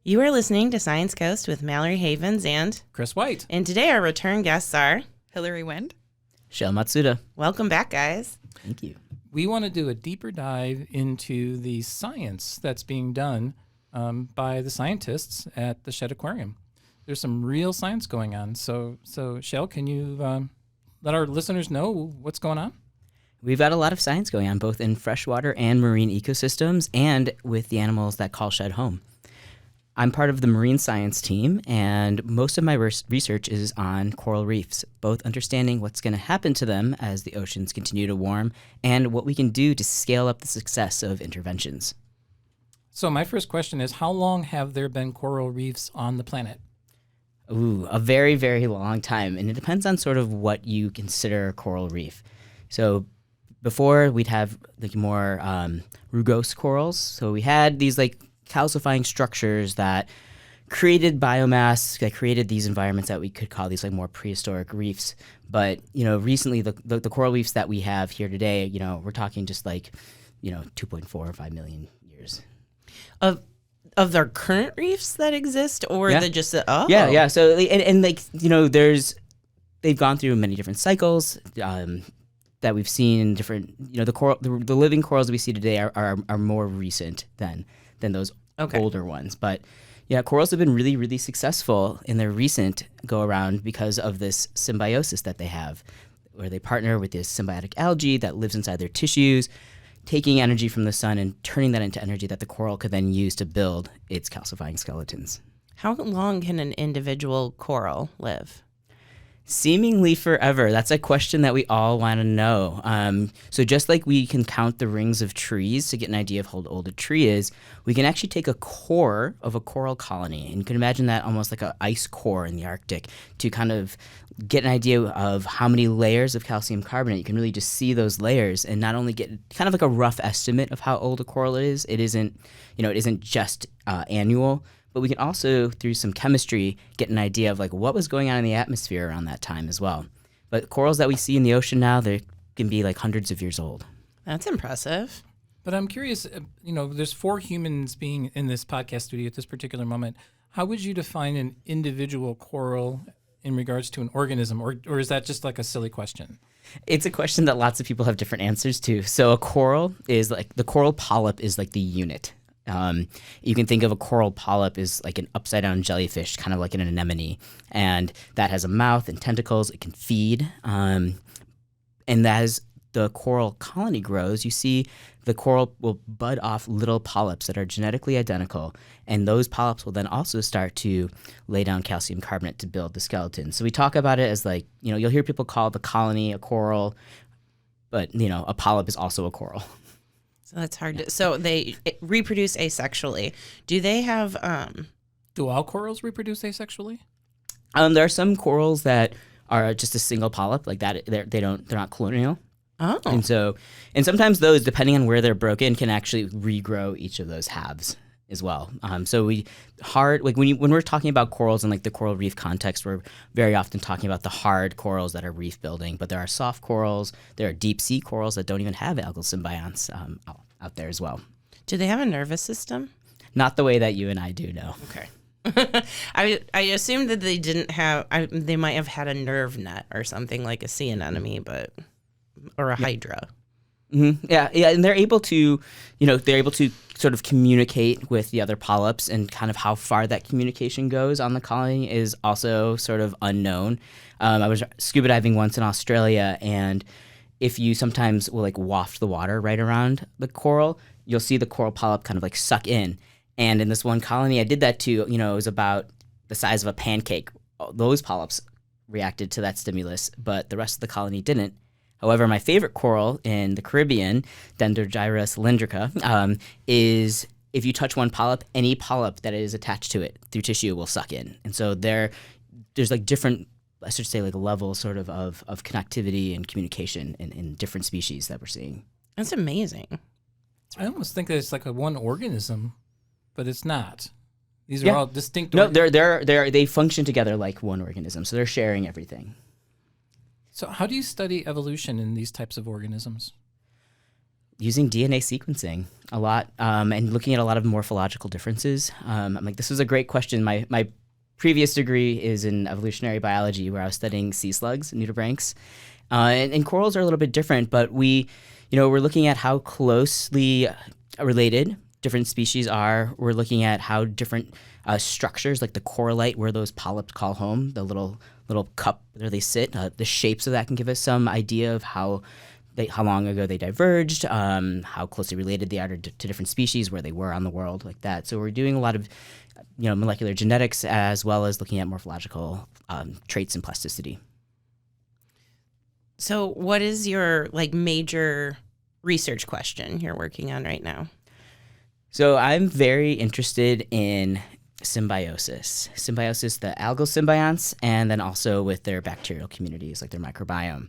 You are listening to Science Coast with Mallory Havens and Chris White. And today our return guests are Hilary Wind. Shayle Matsuda. Welcome back, guys. Thank you. We want to do a deeper dive into the science that's being done by the scientists at the Shedd Aquarium. There's some real science going on. So Shayle, can you let our listeners know what's going on? We've got a lot of science going on, both in freshwater and marine ecosystems, and with the animals that call Shedd home. I'm part of the marine science team, and most of my research is on coral reefs, both understanding what's going to happen to them as the oceans continue to warm and what we can do to scale up the success of interventions. So my first question is, how long have there been coral reefs on the planet? Ooh, a very, very long time, and it depends on sort of what you consider a coral reef. So before, we'd have like more rugose corals. So we had these like calcifying structures that created biomass, that created these environments that we could call these like more prehistoric reefs. But, recently the coral reefs that we have here today, we're talking just like, 2.4 or 5 million years. Of their current reefs that exist, or Yeah. Yeah. So, they've gone through many different cycles, that we've seen in different, the living corals we see today are more recent than those older ones. But yeah, corals have been really, really successful in their recent go around because of this symbiosis that they have, where they partner with this symbiotic algae that lives inside their tissues, taking energy from the sun and turning that into energy that the coral could then use to build its calcifying skeletons. How long can an individual coral live? Seemingly forever. That's a question that we all want to know. So just like we can count the rings of trees to get an idea of how old a tree is, we can actually take a core of a coral colony, and you can imagine that almost like an ice core in the Arctic, to kind of get an idea of how many layers of calcium carbonate. You can really just see those layers and not only get kind of like a rough estimate of how old a coral is. It isn't just annual. But we can also, through some chemistry, get an idea of like what was going on in the atmosphere around that time as well. But corals that we see in the ocean now, they can be like hundreds of years old. That's impressive. But I'm curious, there's 4 humans being in this podcast studio at this particular moment. How would you define an individual coral in regards to an organism, or is that just like a silly question? It's a question that lots of people have different answers to. So a coral is like, the coral polyp is like the unit. You can think of a coral polyp as like an upside down jellyfish, kind of like an anemone, and that has a mouth and tentacles. It can feed, and as the coral colony grows, you see the coral will bud off little polyps that are genetically identical, and those polyps will then also start to lay down calcium carbonate to build the skeleton. So we talk about it as like, you'll hear people call the colony a coral, but a polyp is also a coral. So that's hard to. So they reproduce asexually. Do they have? Do all corals reproduce asexually? There are some corals that are just a single polyp, like that. They're not colonial. Oh. And sometimes those, depending on where they're broken, can actually regrow each of those halves as well. So when we're talking about corals in like the coral reef context, we're very often talking about the hard corals that are reef building, but there are soft corals, there are deep sea corals that don't even have algal symbionts out there as well. Do they have a nervous system? Not the way that you and I do, no. Okay. I assumed that they didn't have. They might have had a nerve net or something like a sea anemone, or a hydra. Mm-hmm. Yeah, and they're able to sort of communicate with the other polyps, and kind of how far that communication goes on the colony is also sort of unknown. I was scuba diving once in Australia, and if you sometimes will like waft the water right around the coral, you'll see the coral polyp kind of like suck in. And in this one colony I did that to, it was about the size of a pancake. Those polyps reacted to that stimulus, but the rest of the colony didn't. However, my favorite coral in the Caribbean, Dendrogyra cylindrica, is if you touch one polyp, any polyp that is attached to it through tissue will suck in. And so there's like different, I should say, like levels sort of connectivity and communication in different species that we're seeing. That's amazing. I almost think that it's like a one organism, but it's not. These are all distinct. No, they function together like one organism, so they're sharing everything. So how do you study evolution in these types of organisms? using DNA sequencing a lot and looking at a lot of morphological differences. I'm like, this is a great question. My previous degree is in evolutionary biology, where I was studying sea slugs, nudibranchs. And corals are a little bit different, but we're looking at how closely related different species are. We're looking at how different structures, like the corallite, where those polyps call home, the little cup where they sit, the shapes of that can give us some idea of how long ago they diverged, how closely related they are to different species, where they were on the world, like that. So we're doing a lot of molecular genetics, as well as looking at morphological traits and plasticity. So what is your major research question you're working on right now? So I'm very interested in symbiosis, the algal symbionts, and then also with their bacterial communities, like their microbiome.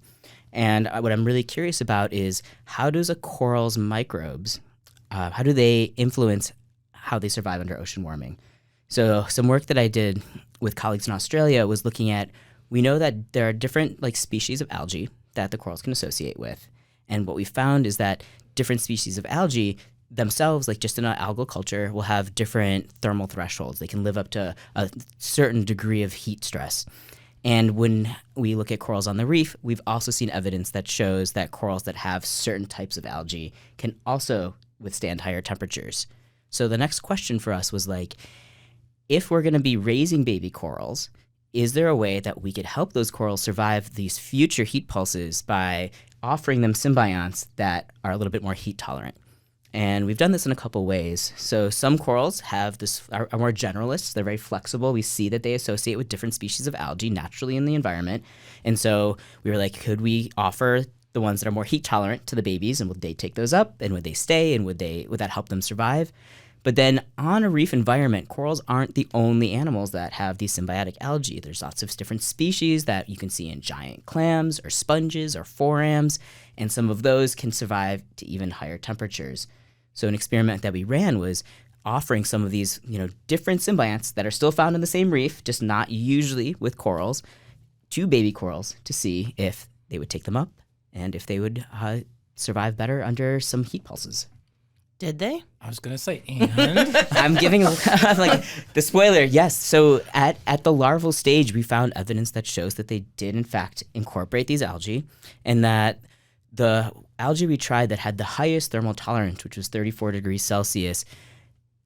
And what I'm really curious about is, how does a coral's microbes, how do they influence how they survive under ocean warming? So some work that I did with colleagues in Australia was looking at, we know that there are different species of algae that the corals can associate with. And what we found is that different species of algae themselves, like just in an algal culture, will have different thermal thresholds. They can live up to a certain degree of heat stress. And when we look at corals on the reef, we've also seen evidence that shows that corals that have certain types of algae can also withstand higher temperatures. So the next question for us was if we're going to be raising baby corals, is there a way that we could help those corals survive these future heat pulses by offering them symbionts that are a little bit more heat tolerant? And we've done this in a couple ways. So some corals are more generalists. They're very flexible. We see that they associate with different species of algae naturally in the environment. And so we were like, could we offer the ones that are more heat tolerant to the babies, and would they take those up, and would they stay, and would that help them survive? But then on a reef environment, corals aren't the only animals that have these symbiotic algae. There's lots of different species that you can see in giant clams or sponges or forams, and some of those can survive to even higher temperatures. So an experiment that we ran was offering some of these, different symbionts that are still found in the same reef, just not usually with corals, to baby corals to see if they would take them up and if they would survive better under some heat pulses. Did they? I was going to say, and? I'm giving the spoiler. Yes. So at the larval stage, we found evidence that shows that they did in fact incorporate these algae, and that the algae we tried that had the highest thermal tolerance, which was 34 degrees Celsius,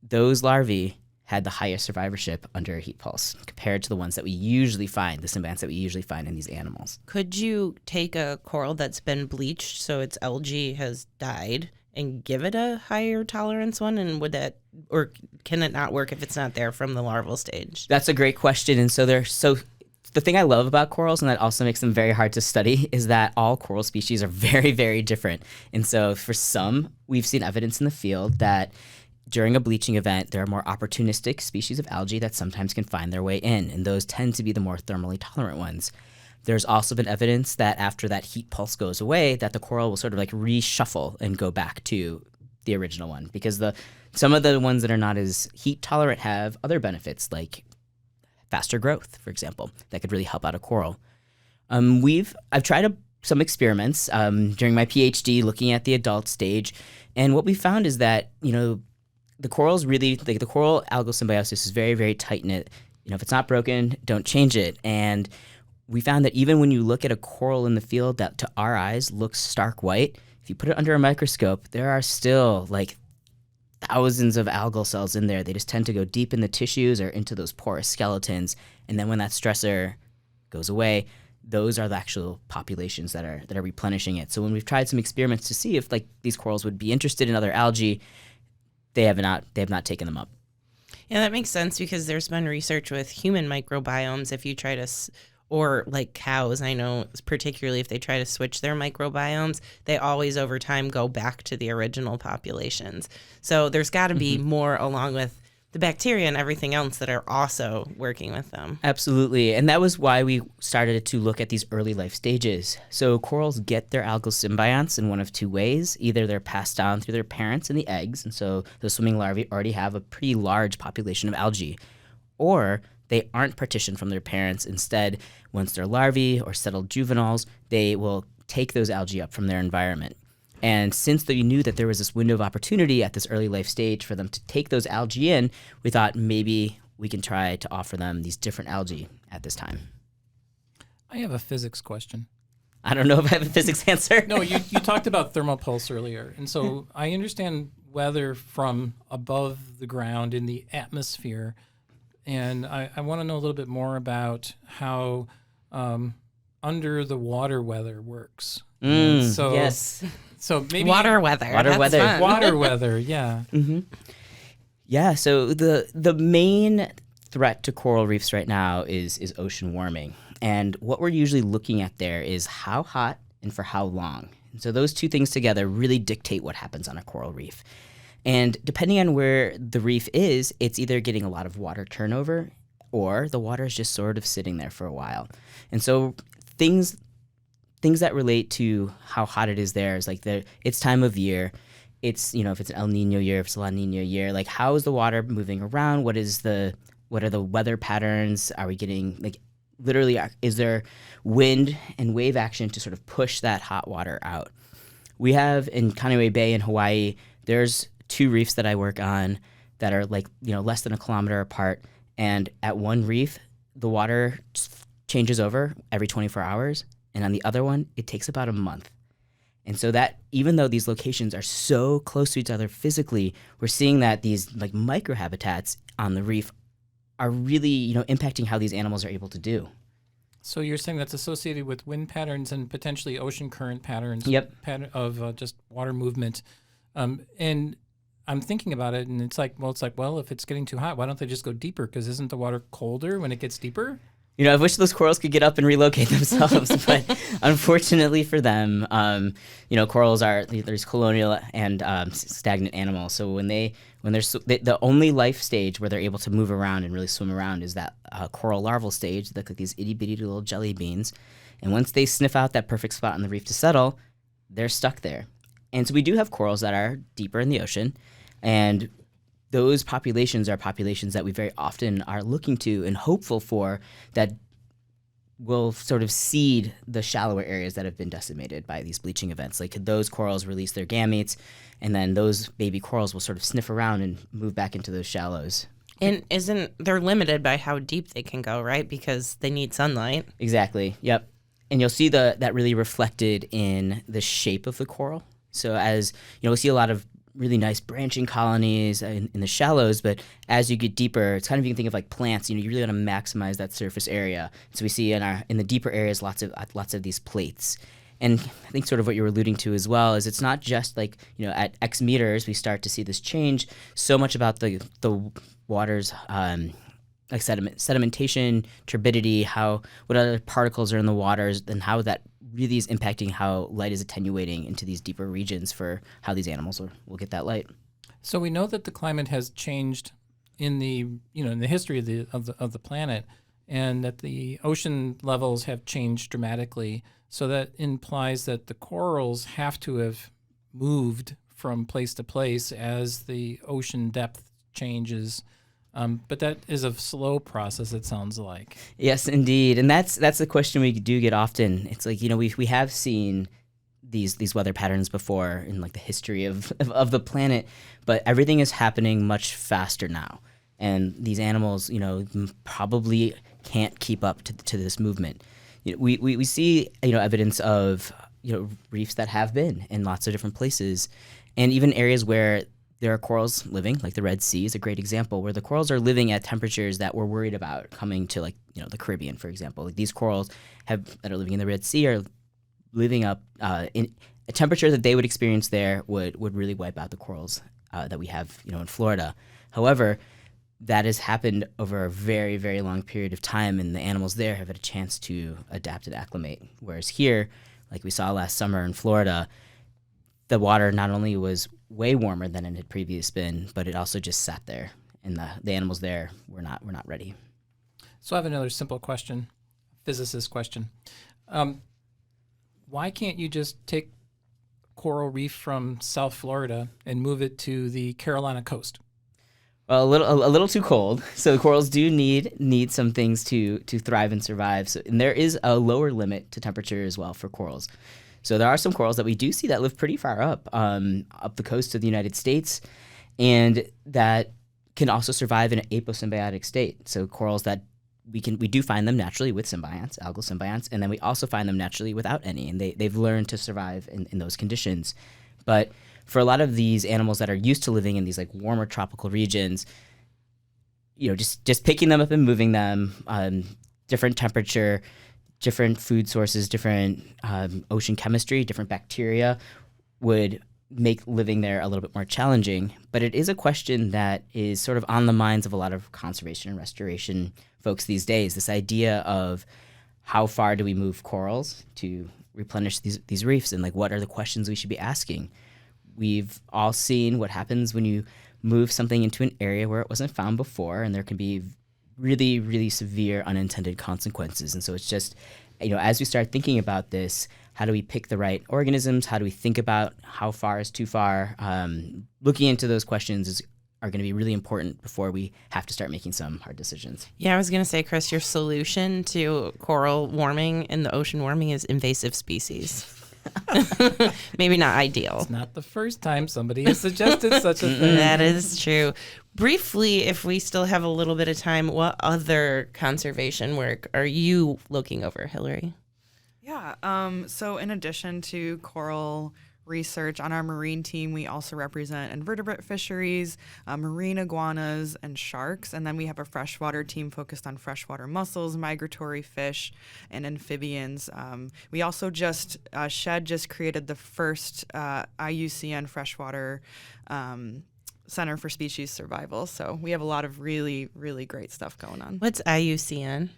those larvae had the highest survivorship under a heat pulse compared to the ones that we usually find, the symbionts that we usually find in these animals. Could you take a coral that's been bleached so its algae has died and give it a higher tolerance one? And or can it not work if it's not there from the larval stage? That's a great question. And so the thing I love about corals, and that also makes them very hard to study, is that all coral species are very, very different. And so for some, we've seen evidence in the field that during a bleaching event, there are more opportunistic species of algae that sometimes can find their way in, and those tend to be the more thermally tolerant ones. There's also been evidence that after that heat pulse goes away, that the coral will sort of reshuffle and go back to the original one, because some of the ones that are not as heat tolerant have other benefits, like faster growth, for example, that could really help out a coral. I've tried some experiments during my PhD looking at the adult stage, and what we found is that the corals really, the coral algal symbiosis is very, very tight knit. If it's not broken, don't change it. And we found that even when you look at a coral in the field that to our eyes looks stark white, if you put it under a microscope, there are still thousands of algal cells in there. They just tend to go deep in the tissues or into those porous skeletons. And then when that stressor goes away, those are the actual populations that are replenishing it. So when we've tried some experiments to see if these corals would be interested in other algae, they have not taken them up. Yeah, that makes sense, because there's been research with human microbiomes. If you try to, or cows, I know, particularly if they try to switch their microbiomes, they always over time go back to the original populations. So there's got to be more along with the bacteria and everything else that are also working with them. Absolutely. And that was why we started to look at these early life stages. So corals get their algal symbionts in one of two ways. Either they're passed down through their parents in the eggs, and so the swimming larvae already have a pretty large population of algae, or they aren't partitioned from their parents. Instead, once they're larvae or settled juveniles, they will take those algae up from their environment. And since we knew that there was this window of opportunity at this early life stage for them to take those algae in, we thought maybe we can try to offer them these different algae at this time. I have a physics question. I don't know if I have a physics answer. No, you talked about thermal pulse earlier. And so I understand weather from above the ground in the atmosphere. And I want to know a little bit more about how under the water weather works. Yes. So maybe Water weather. Water That's weather. fun. water weather, yeah. Yeah, so the main threat to coral reefs right now is ocean warming. And what we're usually looking at there is how hot and for how long. And so those two things together really dictate what happens on a coral reef. And depending on where the reef is, it's either getting a lot of water turnover or the water is just sort of sitting there for a while. And so things that relate to how hot it is there is like its time of year. It's, if it's an El Nino year, if it's a La Nina year, like how is the water moving around? What are the weather patterns? Are we getting literally, is there wind and wave action to sort of push that hot water out? We have in Kaneohe Bay in Hawaii, there's 2 reefs that I work on that are less than a kilometer apart. And at one reef, the water changes over every 24 hours. And on the other one, it takes about a month. And so that even though these locations are so close to each other physically, we're seeing that these microhabitats on the reef are really, impacting how these animals are able to do. So you're saying that's associated with wind patterns and potentially ocean current patterns. Yep. Of just water movement. And I'm thinking about it, and it's like, if it's getting too hot, why don't they just go deeper? Because isn't the water colder when it gets deeper? I wish those corals could get up and relocate themselves, but unfortunately for them, corals are there's colonial and stagnant animals. So when the only life stage where they're able to move around and really swim around is that coral larval stage. They look like these itty bitty little jelly beans, and once they sniff out that perfect spot on the reef to settle, they're stuck there. And so we do have corals that are deeper in the ocean, and those populations are populations that we very often are looking to and hopeful for that will sort of seed the shallower areas that have been decimated by these bleaching events. Like, could those corals release their gametes, and then those baby corals will sort of sniff around and move back into those shallows. And they're limited by how deep they can go, right? Because they need sunlight. Exactly, yep. And you'll see that really reflected in the shape of the coral. So as, we'll see a lot of really nice branching colonies in the shallows, but as you get deeper, it's kind of, you can think of like plants, you really want to maximize that surface area. So we see in the deeper areas lots of these plates. And I think sort of what you were alluding to as well is it's not just like, at X meters we start to see this change. So much about the water's like sedimentation, turbidity, what other particles are in the waters, and how that really is impacting how light is attenuating into these deeper regions for how these animals will get that light. So we know that the climate has changed in the history of the planet, and that the ocean levels have changed dramatically. So that implies that the corals have to have moved from place to place as the ocean depth changes. But that is a slow process, it sounds like. Yes, indeed. And that's the question we do get often. It's like, we have seen these weather patterns before in like the history of the planet, but everything is happening much faster now. And these animals, probably can't keep up to this movement. We see, evidence of, reefs that have been in lots of different places, and even areas where there are corals living, like the Red Sea is a great example, where the corals are living at temperatures that we're worried about coming to, like, the Caribbean, for example. Like, these corals that are living in the Red Sea are living up in a temperature that they would experience there would really wipe out the corals that we have, in Florida. However, that has happened over a very, very long period of time, and the animals there have had a chance to adapt and acclimate. Whereas here, like we saw last summer in Florida, the water not only was way warmer than it had previously been, but it also just sat there, and the animals there were not ready. So I have another simple question, physicist question. Why can't you just take coral reef from South Florida and move it to the Carolina coast? Well, a little too cold. So corals do need some things to thrive and survive. So, and there is a lower limit to temperature as well for corals. So there are some corals that we do see that live pretty far up the coast of the United States, and that can also survive in an aposymbiotic state. So corals that we do find them naturally with symbionts, algal symbionts, and then we also find them naturally without any, and they've learned to survive in those conditions. But for a lot of these animals that are used to living in these like warmer tropical regions, just picking them up and moving them, different temperature, different food sources, different ocean chemistry, different bacteria would make living there a little bit more challenging. But it is a question that is sort of on the minds of a lot of conservation and restoration folks these days, this idea of how far do we move corals to replenish these reefs, and like what are the questions we should be asking. We've all seen what happens when you move something into an area where it wasn't found before, and there can be really, really severe unintended consequences. And so it's just, as we start thinking about this, how do we pick the right organisms? How do we think about how far is too far? Looking into those questions are going to be really important before we have to start making some hard decisions. Yeah, I was going to say, Chris, your solution to coral warming and the ocean warming is invasive species. Maybe not ideal. It's not the first time somebody has suggested such a thing. That is true. Briefly, if we still have a little bit of time, what other conservation work are you looking over, Hilary? Yeah. So in addition to coral research on our marine team, we also represent invertebrate fisheries, marine iguanas, and sharks. And then we have a freshwater team focused on freshwater mussels, migratory fish, and amphibians. We also Shedd just created the first IUCN freshwater Center for Species Survival. So we have a lot of really, really great stuff going on. What's IUCN?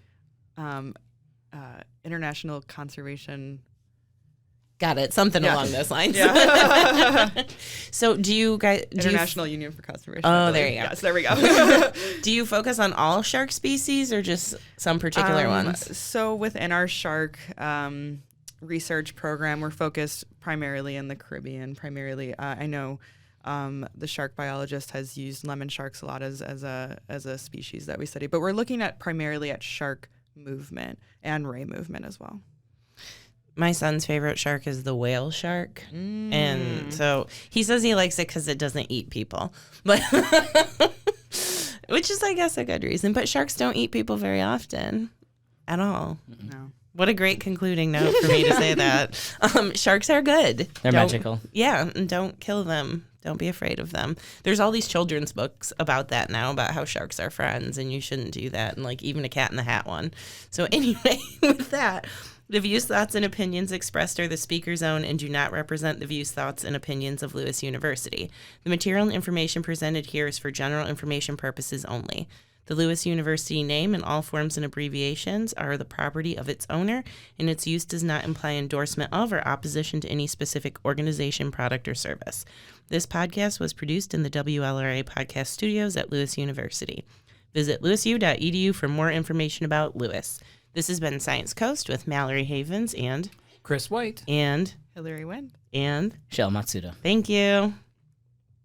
International Conservation. Got it. Something along those lines. Yeah. So do you guys... International Union for Conservation. Oh, there you go. Yes, there we go. Do you focus on all shark species or just some particular ones? So within our shark research program, we're focused primarily in the Caribbean. I know the shark biologist has used lemon sharks a lot as a species that we study, but we're looking at primarily at shark movement and ray movement as well. My son's favorite shark is the whale shark. And so he says he likes it because it doesn't eat people, but which is, I guess, a good reason. But sharks don't eat people very often at all. No. What a great concluding note for me to say that. Sharks are good. They're magical. Yeah, and don't kill them. Don't be afraid of them. There's all these children's books about that now, about how sharks are friends and you shouldn't do that, and like even a Cat in the Hat one. So anyway, with that, the views, thoughts, and opinions expressed are the speaker's own and do not represent the views, thoughts, and opinions of Lewis University. The material and information presented here is for general information purposes only. The Lewis University name and all forms and abbreviations are the property of its owner, and its use does not imply endorsement of or opposition to any specific organization, product, or service. This podcast was produced in the WLRA podcast studios at Lewis University. Visit lewisu.edu for more information about Lewis. This has been Science Coast with Mallory Havens and Chris White and Hilary Wind and Shayle Matsuda. thank you.